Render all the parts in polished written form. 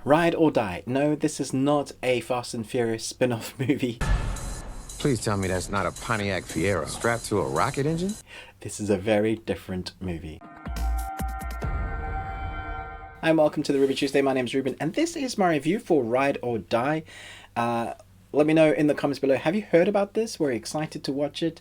Ride or Die. No, this is not a Fast and Furious spin-off movie. Please tell me that's not a Pontiac Fiero strapped to a rocket engine? This is a very different movie. Hi, and welcome to the Ruby Tuesday. My name is Ruben, and this is my review for Ride or Die. Let me know in the comments below, have you heard about this? Were you excited to watch it?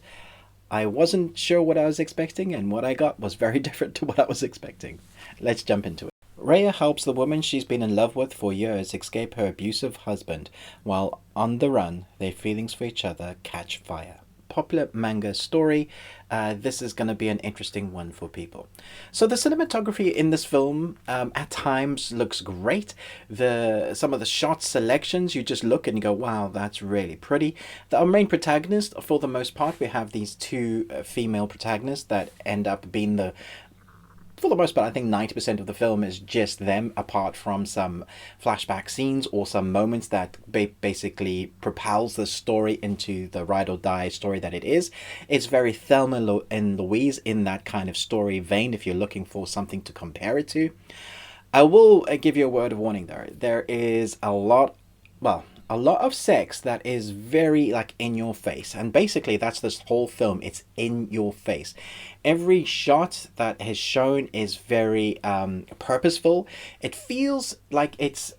I wasn't sure what I was expecting, and what I got was very different to what I was expecting. Let's jump into it. Rhea helps the woman she's been in love with for years escape her abusive husband. While on the run, their feelings for each other catch fire. Popular manga story. This is going to be an interesting one for people. So the cinematography in this film at times looks great. Some of the shot selections, you just look and you go, wow, that's really pretty. Our main protagonist, for the most part, we have these two female protagonists that end up being for the most part, I think 90% of the film is just them, apart from some flashback scenes or some moments that basically propels the story into the Ride or Die story that it is. It's very Thelma and Louise in that kind of story vein, if you're looking for something to compare it to. I will give you a word of warning there. There is a lot of sex that is very like in your face, and basically that's this whole film. It's in your face. Every shot that is shown is very purposeful. It feels like it's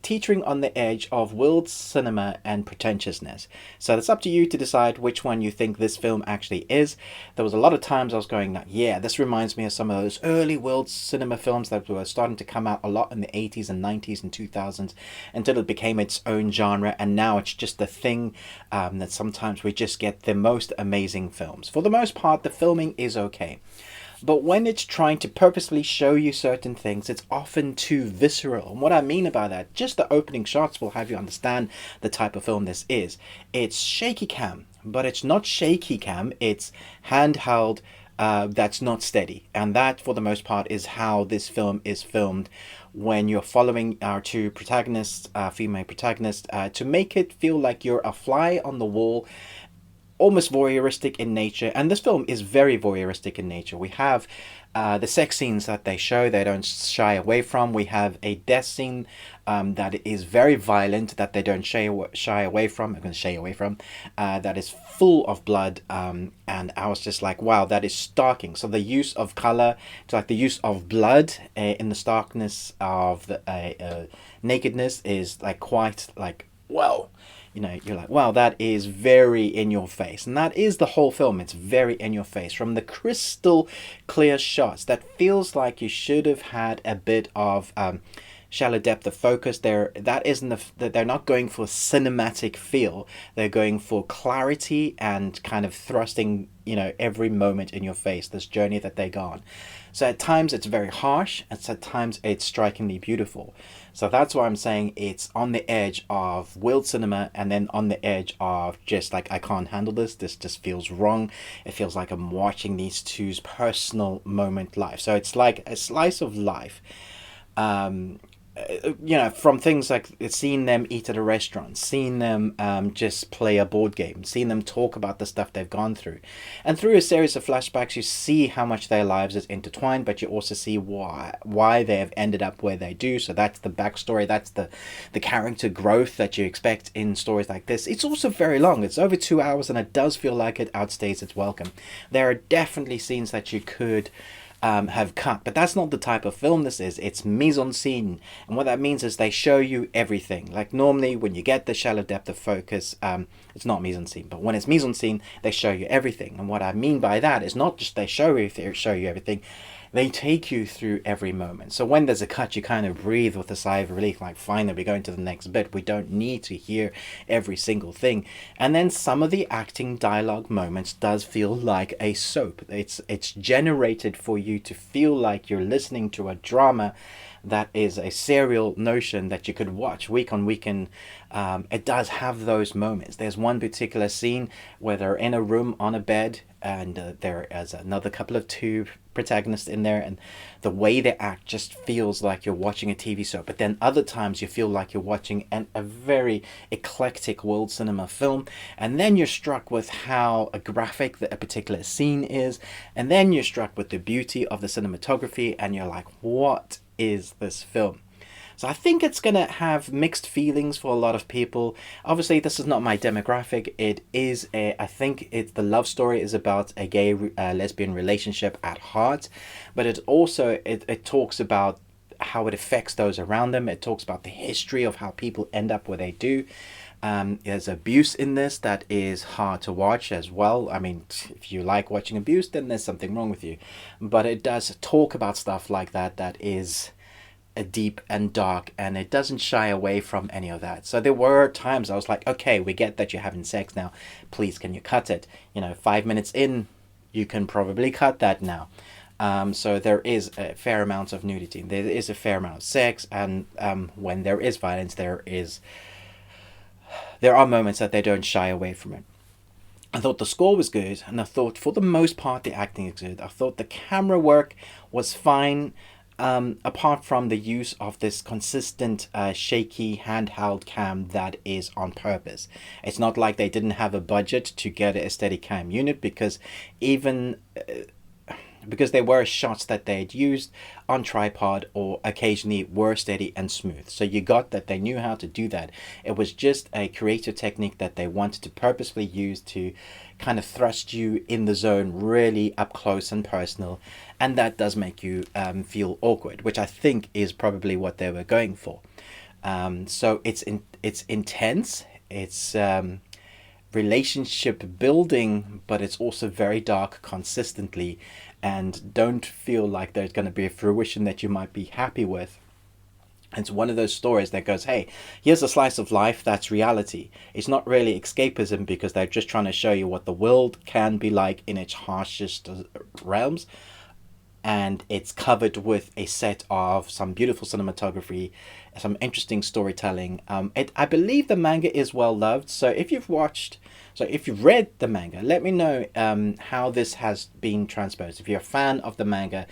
teetering on the edge of world cinema and pretentiousness. So it's up to you to decide which one you think this film actually is. There was a lot of times I was going, yeah, this reminds me of some of those early world cinema films that were starting to come out a lot in the 80s and 90s and 2000s until it became its own genre, and now it's just the thing that sometimes we just get the most amazing films. For the most part, the filming is okay. But when it's trying to purposely show you certain things, it's often too visceral. And what I mean by that, just the opening shots will have you understand the type of film this is. It's shaky cam, but it's not shaky cam. It's handheld that's not steady. And that, for the most part, is how this film is filmed when you're following our two protagonists, female protagonists, to make it feel like you're a fly on the wall, almost voyeuristic in nature. And this film is very voyeuristic in nature. We have the sex scenes that they show, they don't shy away from. We have a death scene that is very violent, that they don't shy away from. I'm going to shy away from. That is full of blood, and I was just like, wow, that is starking. So the use of color, it's like the use of blood in the starkness of the nakedness is like quite like, wow. You know, you're like, wow, that is very in your face. And that is the whole film. It's very in your face. From the crystal clear shots, that feels like you should have had a bit of shallow depth of focus. They're not going for cinematic feel. They're going for clarity and kind of thrusting, every moment in your face, this journey that they go on. So at times it's very harsh, and at times it's strikingly beautiful. So that's why I'm saying it's on the edge of world cinema, and then on the edge of just like, I can't handle this. This just feels wrong. It feels like I'm watching these two's personal moment life. So it's like a slice of life. From things like seeing them eat at a restaurant, seeing them just play a board game, seeing them talk about the stuff they've gone through. And through a series of flashbacks, you see how much their lives is intertwined, but you also see why they have ended up where they do. So that's the backstory, that's the character growth that you expect in stories like this. It's also very long. It's over 2 hours, and it does feel like it outstays its welcome. There are definitely scenes that you could have cut, but that's not the type of film this is. It's mise-en-scene, and what that means is they show you everything. Like normally when you get the shallow depth of focus, it's not mise-en-scene, but when it's mise-en-scene, they show you everything. And what I mean by that is not just they show you everything, they take you through every moment. So when there's a cut, you kind of breathe with a sigh of relief, like, finally, we're going to the next bit. We don't need to hear every single thing. And then some of the acting dialogue moments does feel like a soap. It's generated for you to feel like you're listening to a drama that is a serial notion that you could watch week on week. And it does have those moments. There's one particular scene where they're in a room on a bed, and there is another couple of two protagonists in there, and the way they act just feels like you're watching a TV soap. But then other times you feel like you're watching a very eclectic world cinema film, and then you're struck with how graphic a particular scene is, and then you're struck with the beauty of the cinematography, and you're like, what is this film? So I think it's gonna have mixed feelings for a lot of people. Obviously, this is not my demographic. It is a, I think it's the love story is about a gay lesbian relationship at heart, but it also it talks about how it affects those around them. It talks about the history of how people end up where they do. There's abuse in this that is hard to watch as well. I mean, if you like watching abuse, then there's something wrong with you. But it does talk about stuff like that that is deep and dark, and it doesn't shy away from any of that. So there were times I was like, okay, we get that you're having sex now. Please, can you cut it? 5 minutes in, you can probably cut that now. So there is a fair amount of nudity. There is a fair amount of sex, and when there is violence, there are moments that they don't shy away from it. I thought the score was good, and I thought for the most part the acting is good. I thought the camera work was fine, apart from the use of this consistent shaky handheld cam that is on purpose. It's not like they didn't have a budget to get a steady cam unit, because even because they were shots that they had used on tripod or occasionally were steady and smooth. So you got that they knew how to do that. It was just a creative technique that they wanted to purposefully use to kind of thrust you in the zone really up close and personal. And that does make you feel awkward, which I think is probably what they were going for. So it's intense. It's relationship building, but it's also very dark consistently, and don't feel like there's going to be a fruition that you might be happy with. It's one of those stories that goes, hey, here's a slice of life that's reality. It's not really escapism, because they're just trying to show you what the world can be like in its harshest realms. And it's covered with a set of some beautiful cinematography, some interesting storytelling. I believe the manga is well loved. So if you've read the manga, let me know how this has been transposed. If you're a fan of the manga,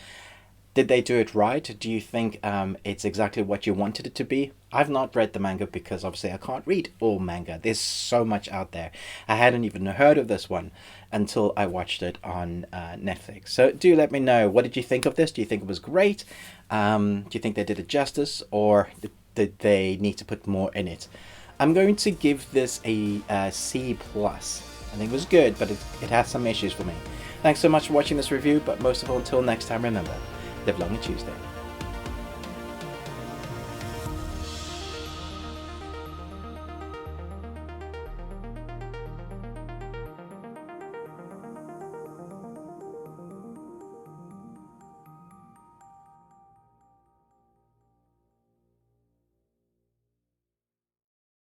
did they do it right? Do you think it's exactly what you wanted it to be? I've not read the manga because obviously I can't read all manga. There's so much out there. I hadn't even heard of this one until I watched it on Netflix. So do let me know. What did you think of this? Do you think it was great? Do you think they did it justice, or did they need to put more in it? I'm going to give this a C+. I think it was good, but it has some issues for me. Thanks so much for watching this review, but most of all, until next time, remember, live long and Tuesday.